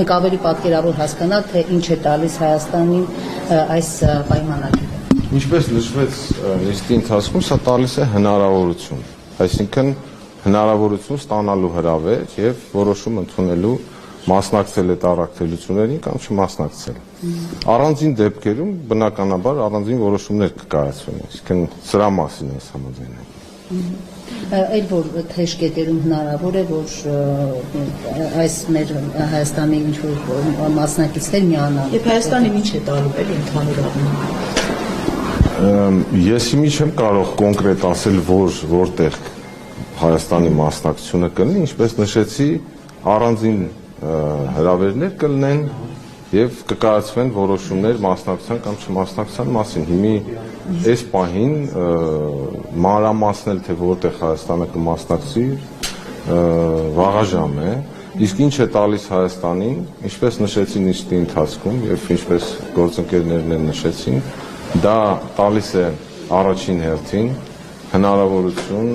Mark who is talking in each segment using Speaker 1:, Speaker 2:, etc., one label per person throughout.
Speaker 1: մենք ավելի պատկերավոր հասկանալ, թե ինչ է տալիս Հայաստանին այս պայմանագիրը։
Speaker 2: Ինչպես նշվեց նիստի ընթացքում, սա տալիս է հնարավորություն, այսինքն հնարավորություն ստանալու հրավեր եւ որոշում ընդունելու մասնակցել այդ առաքելություններին կամ չմասնակցել։ Առանձին դեպքերում բնականաբար առանձին որոշումներ կկայացվեն, այսինքն սրա մասին է համաձայնվում։
Speaker 1: Այլ որ թեժ կետերում հնարավոր է, որ այս մեր Հայաստանի ինչ-որ մասնակիցներ միանան։
Speaker 3: Եվ Հայաստանին ինչ է տալու էլի ընդհանուր առմամբ։
Speaker 2: Ես իմի չեմ կարող կոնկրետ ասել, որտեղ Հայաստանի մասնակցությունը կլինի, ինչպես նշեցի, առանձին հրավերներ կլինեն եւ կկայացվեն որոշումներ մասնակցության կամ չմասնակցության մասին։ Հիմի այս պահին մանրամասնել թե որտեղ Հայաստանը կմասնակցի վաղաժամ է, իսկ ինչ է տալիս Հայաստանին, ինչպես նշեցի նիստի ընթացքում եւ ինչպես գործընկերներն են նշեցին, դա տալիս է առաջին հերթին հնարավորություն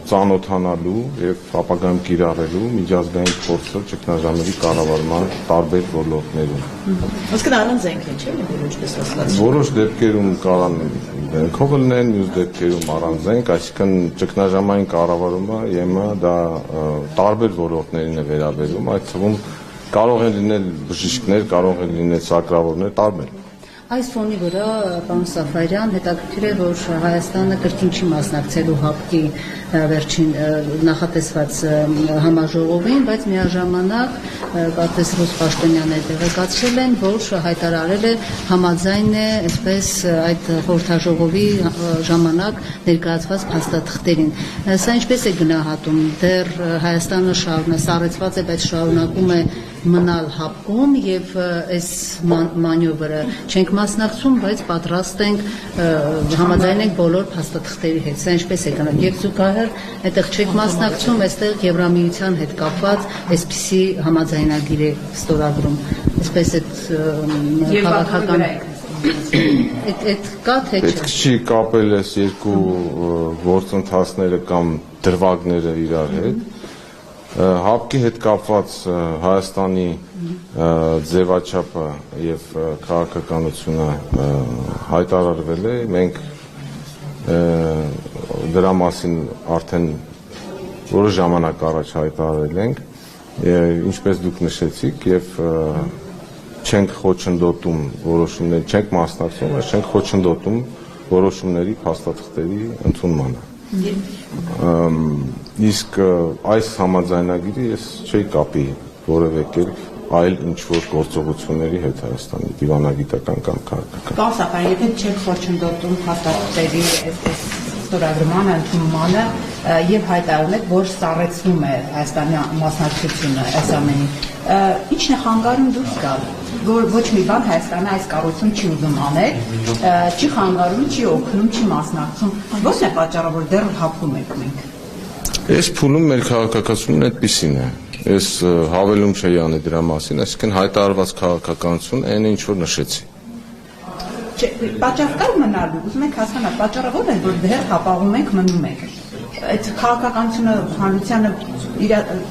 Speaker 2: ծանոթանալու եւ ապագայում կիրառելու միջազգային փորձը ճգնաժամերի կառավարման տարբեր ոլորտներում։
Speaker 3: Ոսկե առանձենք են, չէ՞, ինչպես ասած։
Speaker 2: Որոշ դեպքերում կարան դենքով լինեն, մյուս դեպքերում առանձենք, այսինքն ճգնաժամային կառավարումը ԵՄ դա տարբեր ոլորտներին է վերաբերում, այդ թվում կարող են լինել բժիշկներ, կարող են լինել սակրավորներ, տարբեր։
Speaker 1: Այս ֆոնի վրա, պարոն Սաֆարյան, հետաքրքիր է, որ Հայաստանը կրկին չի մասնակցելու ՀԱՊԿ-ի վերջին նախատեսված համաժողովին, բայց միաժամանակ կարծես Ռուս Պաշտոնյանները տեղեկացրել են, որ հայտարարել է համաձայն է այսպես այդ խորհրդաժողովի ժամանակ ներկայացված փաստաթղթերին։ Սա ինչպես է գնահատում, դեռ Հայաստանը սառեցված է, բայց շարունակում է մնալ ՀԱՊԿ-ում եւ այս մանյովրը չենք մասնակցում, բայց պատրաստ ենք համաձայն ենք բոլոր փաստաթղթերի հետ։ Սա ինչպես է գնահատում։ Եվ զուգահեռ այդտեղ չեք մասնակցում, այստեղ Եվրամիության հետ կապված այսպիսի համաձայնագիր է ստորագրում։ Այսպես այդ քաղաքական այդ կա թե չէ։
Speaker 2: Պետք չի կապել այս երկու գործընթացները կամ դրվագները իրար հետ։ ՀԱՊԿ-ի հետ կապված Հայաստանի ձևաչափը եւ քաղաքականությունը հայտարարվել է, մենք դրա մասին արդեն որոշ ժամանակ առաջ հայտարարել ենք, ինչպես դուք նշեցիք, եւ չենք խոչընդոտում որոշումներ, չենք մասնակցում, բայց չենք խոչընդոտում որոշումների փաստաթղթերի ընդունմանը։ Իսկ այս համաձայնագիրը ես չի կապի որևէ կերպ այլ ինչ-որ գործողությունների հետ Հայաստանի դիվանագիտական կամ քաղաքական։
Speaker 4: Պարոն Սաֆարյան, եթե չեք խոչընդոտում փաստաթղթերի այսպես ստորագրմանը, ընդունմանը եւ հայտարարում եք, որ սառեցնում է Հայաստանի մասնակցությունը այս ամենին, ի՞նչն է խանգարում դուրս գալ, որ ոչ մի բան Հայաստանը այս կառույցում չի ուզում անել, չի խանգարում, չի օգնում, չի մասնակցում։ Ո՞րն է պատճառը, որ դեռ հապում եք մենք։
Speaker 2: Այս փուլում մեր քաղաքականությունն այդպիսին է։ Ես հավելում չէի անի դրա մասին, այսինքն հայտարարված քաղաքականություն այն ինչ որ նշեցի։
Speaker 4: Պատճառ կար մնալու, ուզում եք հասկանալ, պատճառը ո՞ր է, որ դեռ հապաղում եք, մնում եք։ Այդ քաղաքականությունը հանրությանը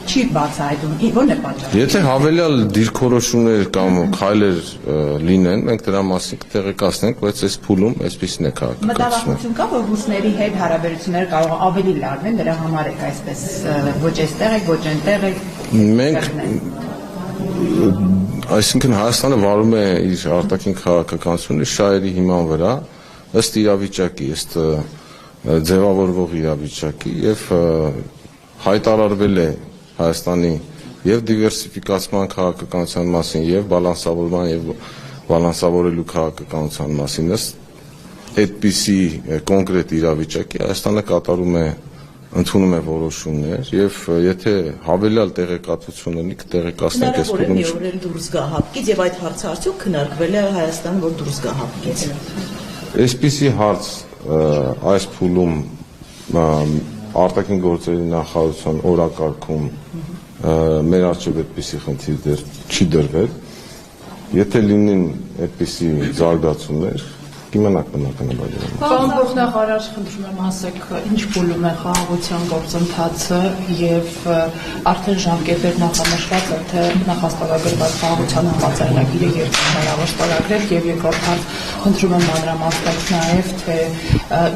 Speaker 4: չի բացահայտում, ո՞րն է պատճառը։
Speaker 2: Եթե հավելյալ դիրքորոշումներ կամ քայլեր լինեն, մենք դրա մասին կտեղեկացնենք, բայց այս փուլում այսպիսին է քաղաքականությունը։
Speaker 4: Մտավախություն կա, որ ռուսների հետ հարաբերությունները կարող ավելի լավեն, դրա համար եք այսպես ոչ այստեղ եք, ոչ այնտեղ եք։
Speaker 2: Մենք այսինքն Հայաստանը վարում է իր արտաքին քաղաքականությունը շահերի հիման վրա, ըստ իրավիճակի, ըստ ձևավորվող իրավիճակի եւ հայտարարվել է Հայաստանի եւ դիվերսիֆիկացման քաղաքականության մասին եւ բալանսավորման եւ բալանսավորելու քաղաքականության մասին ըստ այդպիսի կոնկրետ իրավիճակի Հայաստանը կատարում է ընդունում է որոշումներ եւ եթե հավելյալ տեղեկատվություն ունի կտեղեկացնենք այս փուլում
Speaker 3: դուրս գա ՀԱՊԿ-ից եւ այդ հարցը արդյոք քննարկվել է Հայաստանը որ դուրս գա ՀԱՊԿ-ից։
Speaker 2: Այսպիսի հարց այս փուլում արտաքին գործերի նախարարության օրակարգում մեր առջև այդպիսի խնդիր դեռ չի դրվել։ Եթե լինեն այդպիսի զարգացումներ, կիմանաք բնականաբար։
Speaker 5: Պարոն փոխնախարար, խնդրում եմ ասեք, ինչ փուլում է խաղաղության գործընթացը եւ արդեն ժամկետներ նախանշված է, թե նախաստորագրված խաղաղության համաձայնագիրը երբ հնարավոր ստորագրել եւ երկրորդ հարց խնդրում եմ մանրամասնել նաեւ, թե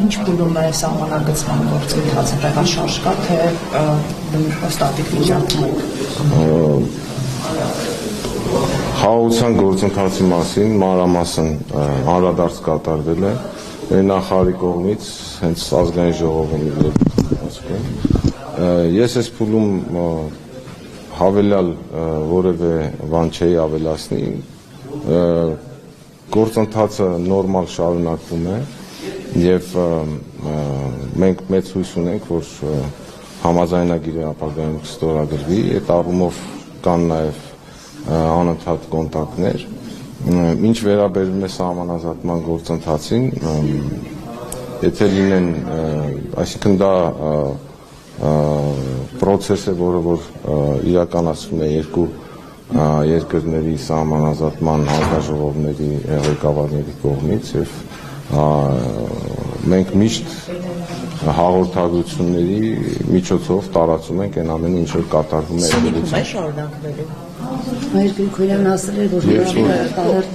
Speaker 5: ինչ փուլում է սահմանագծման գործընթացը, տեղաշարժ կա, թե ստատիկ միջոցառում։
Speaker 2: Խաղաղության գործընթացի մասին մանրամասն անդրադարձ կատարվել է նախարարի կողմից հենց ազգային ժողովում ես այս փուլում հավելյալ որևէ բան չէի ավելացնի գործընթացը նորմալ շարունակվում է եւ մենք մեծ հույս ունենք որ համաձայնագիրը ապագայում կստորագրվի այդ առումով կան նաեւ անընդհատ կոնտակտներ ինչ վերաբերում է սահմանազատման գործընթացին եթե լինեն այսինքն դա process է որը որ իրականացվում է երկու երկրների սահմանազատման հանձնաժողովների ղեկավարների կողմից եւ մենք միշտ հաղորդագրությունների միջոցով տարածում ենք այն ամենը ինչ որ կատարվում է
Speaker 3: շարունակվելու
Speaker 1: Մեր Գրիգորյանն ասել էր, որ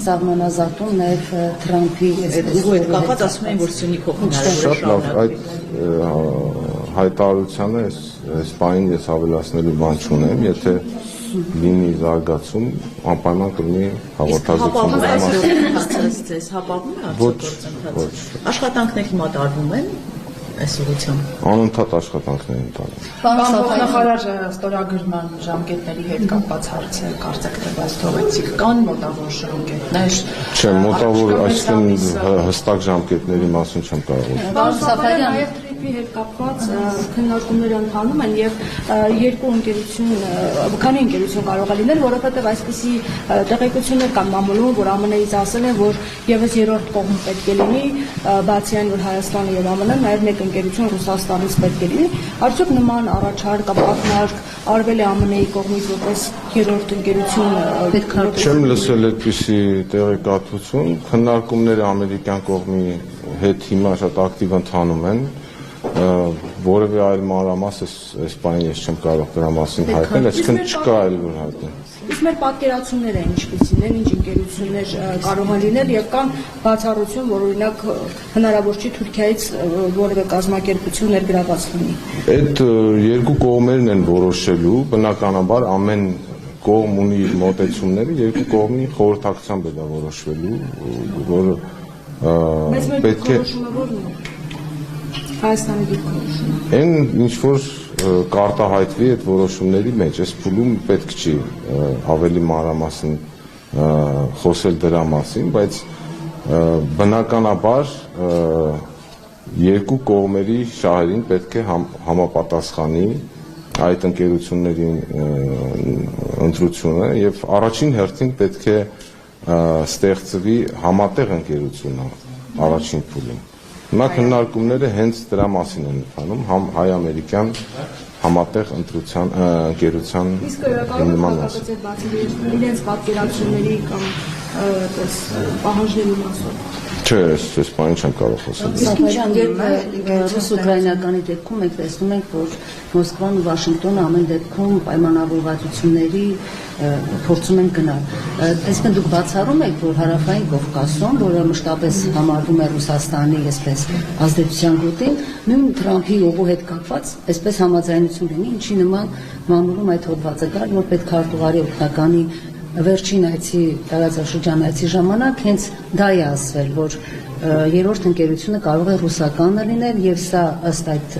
Speaker 1: սահմանազատում նաև Թրամփի
Speaker 3: հետ կապված ասում են, որ Սյունիքով հնարավոր է շարունակվել։
Speaker 2: Այդ հայտարարությանը այս բանին ես ավելացնելու բան չունեմ, եթե լինի զարգացում, անպայման կլինի հաղորդագրություն։
Speaker 3: Հապաղում է գործընթացը։ Աշխատանքներ հիմա տարվում են այս ուղղությամբ։
Speaker 2: Անընդհատ աշխատանքներ են տարվում։
Speaker 5: Պարոն փոխնախարար, ստորագրման ժամկետների հետ կապված հարցը կարծեք թե բայց թողեցիք կան մոտավոր ժամկետներ։
Speaker 2: Չէ, մոտավոր այսինքն հստակ ժամկետների մասին չեմ կարող ասել։
Speaker 6: Պարոն Սաֆարյան, նաև թրիփի հետ կապված քննարկումներ ընթանում են եւ երկու ընկերություն, քանի ընկերություն կարող է լինել, որովհետեւ այսպիսի տեղեկություններ կան մամուլում, որ ԱՄՆ-ից ասել են, որ եւս երրորդ կողմ պետք է լինի, բացի այն, որ Հայաստանը եւ ԱՄՆ-ն նաև մեկ ընկերություն Ռուսաստանից պետք է լինի, արդյոք նման առաջարկ կամ ակնարկ արվել է ԱՄՆ-ի կողմից որպես երրորդ ընկերություն պետք է
Speaker 2: Չեմ լսել այդպիսի տեղեկատվություն, քննարկումները ամերիկյան կողմի հետ հիմա շատ ակտիվ ընթանում են, որևէ այլ մանրամաս այս բանին ես չեմ կարող դրա մասին հայտնել, այսինքն չկա այլ որ հայտնել։
Speaker 6: Իսկ մեր պատկերացումները ինչպիսին են, ինչ ընկերություններ կարող են լինել եւ կան բացառություն, որ օրինակ հնարավոր չի Թուրքիայից որևէ կազմակերպություն ներգրաված լինի։
Speaker 2: Այդ երկու կողմերն են որոշելու, բնականաբար ամեն կողմ ունի իր մոտեցումները, երկու կողմի խորհրդակցությամբ է դա որոշվելու, որը պետք է
Speaker 6: Հայաստանի դիրքորոշումը։
Speaker 2: Այն ինչ որ կարտահայտվի այդ որոշումների մեջ, այս փուլում պետք չի ավելի մանրամասն խոսել դրա մասին, բայց բնականաբար երկու կողմերի շահերին պետք է համապատասխանի այդ ընկերությունների ընտրությունը եւ առաջին հերթին պետք է ստեղծվի համատեղ ընկերություն առաջին փուլում։ Հիմա քննարկումները հենց դրա մասին են ընթանում, հայ-ամերիկյան համատեղ ընկերության հիմնման մասին։
Speaker 6: Իրենց պատկերացումների կամ պահանջների մասով։
Speaker 2: Չէ, այս բանը չեմ կարող խոսել։
Speaker 1: Սաֆարյան, երբ ռուս-ուկրաինականի դեպքում մենք տեսնում ենք, որ Մոսկվան ու Վաշինգտոնը ամեն դեպքում պայմանավորվածությունների փորձում են գնալ։ Այսինքն դուք բացառում եք, որ հարավային Կովկասում, որը մշտապես համարվում է Ռուսաստանի այսպես ազդեցության գոտին, նույն Թրամփի ուղու հետ կապված այսպես համաձայնություն լինի, ինչի նման մամուլում այդ հոդվածը կար, որ պետք է արտուղարի օգնականի վերջին այցի տարածաշրջան այցի ժամանակ հենց դա է ասվել, որ երրորդ ընկերությունը կարող է ռուսականը լինել եւ սա ըստ այդ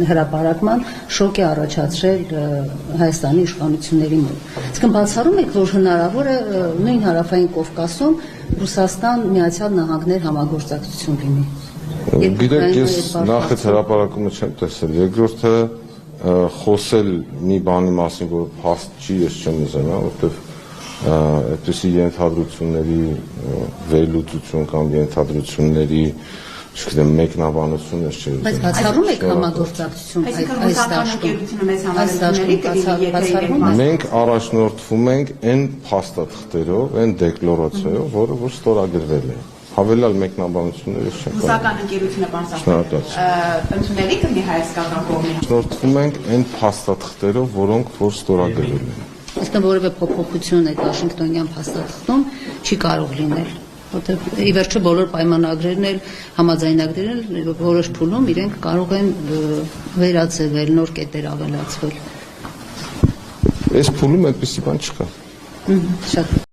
Speaker 1: հրապարակման շոկ է առաջացրել Հայաստանի իշխանությունների մոտ։ Իսկ բացառում եք, որ հնարավոր է նույն հարավային Կովկասում Ռուսաստան Միացյալ Նահանգներ համագործակցություն լինի։
Speaker 2: Գիտեք, ես նախ այդ հրապարակումը չեմ տեսել, երկրորդը խոսել մի բանի մասին, որ հաստ չի, ես չեմ ուզենա, որովհետեւ այդպիսի ենթադրությունների վերլուծություն կամ ենթադրությունների չգիտեմ մեկնաբանություն ես չէ։
Speaker 1: Բայց բացառում եք համագործակցություն այս դաշտում։
Speaker 2: Մենք առաջնորդվում ենք այն փաստաթղթերով, այն դեկլարացիայով, որը որ ստորագրվել է։ Հավելյալ մեկնաբանություններ ես չեմ կարող։
Speaker 4: Ռուսական ընկերությունը պարոն Սաֆարյան ընդունելի կլինի հայաստանական կողմից։
Speaker 2: Շնորհվում ենք այն փաստաթղթերով, որոնք որ ստորագրվել են։
Speaker 1: Այսինքն որևէ փոփոխություն այդ Վաշինգտոնյան փաստաթղթում չի կարող լինել, որտեղ ի վերջո բոլոր պայմանագրերն էլ համաձայնագրերն էլ որոշ փուլում իրենք կարող են վերածվել, նոր կետեր ավելացվել։
Speaker 2: Այս փուլում այդպիսի բան չկա։
Speaker 1: Շատ